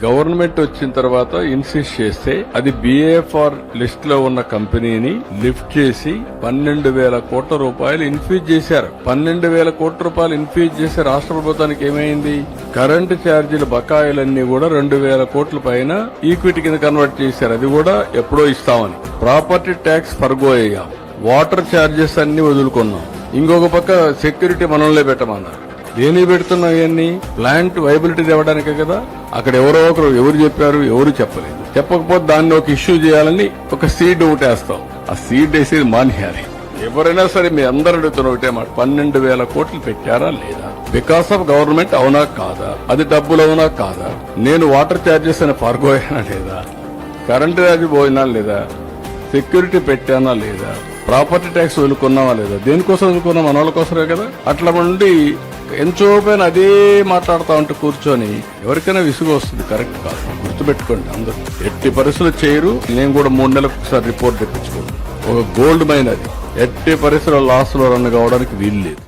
Government వచ్చిన తర్వాత insist చేస్తే అది బిఏఎఫ్ఆర్ లిస్ట్ లో ఉన్న కంపెనీని లిఫ్ట్ చేసి 12,000 కోట్ల రూపాయలు ఇన్ఫ్యూజ్ చేశారు. 12,000 కోట్ల రూపాయలు ఇన్ఫ్యూజ్ చేసి రాష్ట్ర ప్రభుత్వానికి ఏమైంది? కరెంటు ఛార్జీల బకాయిలన్నీ కూడా 2,000 కోట్ల పైన ఈక్విటీ కింద కన్వర్ట్ చేశారు. అది కూడా ఎప్పుడో ఇస్తామని. ప్రాపర్టీ ట్యాక్స్ ఫర్గో అయ్యాం. వాటర్ ఛార్జెస్ అన్ని వదులుకున్నాం. ఇంకొక పక్క సెక్యూరిటీ మనల్నే పెట్టమన్నారు. దేనికి పెడుతున్నాం? ఇవన్నీ ప్లాంట్ వైబిలిటీ తేవడానికే కదా. అక్కడ ఎవరో ఒకరు ఎవరు చెప్పారు, ఎవరు చెప్పలేదు. చెప్పకపోతే దాన్ని ఒక ఇష్యూ చేయాలని ఒక సీడ్ ఒకటేస్తాం. ఆ సీడ్ వేసేది మానేయాలి. ఎవరైనా సరే మీ అందరూ అడుగుతున్న ఒకటే మాట, 12,000 కోట్లు పెట్టారా లేదా? బికాస్ ఆఫ్ గవర్నమెంట్ అవునా కాదా? అది డబ్బులు అవునా కాదా? నేను వాటర్ ఛార్జెస్ అని ఫర్గోయానా లేదా? కరెంటు ఛార్జీ పోయినా లేదా? సెక్యూరిటీ పెట్టానా లేదా? ప్రాపర్టీ ట్యాక్స్ వదులుకున్నావా లేదా? దేనికోసం వదులుకున్నాం? మన వాళ్ళ కోసమే కదా. అట్లా ఉండి ఎంచోపైన అదే మాట్లాడుతూ ఉంటే కూర్చొని ఎవరికైనా విసుగు వస్తుంది. కరెక్ట్ కాదు, గుర్తుపెట్టుకోండి అందరూ. ఎట్టి పరిస్థితులు చేయరు. నేను కూడా 3 నెలలకు ఒకసారి రిపోర్ట్ తెప్పించుకోండి. ఒక గోల్డ్ మైన్ అది ఎట్టి పరిస్థితుల్లో లాస్ లో రన్ కావడానికి వీలు లేదు.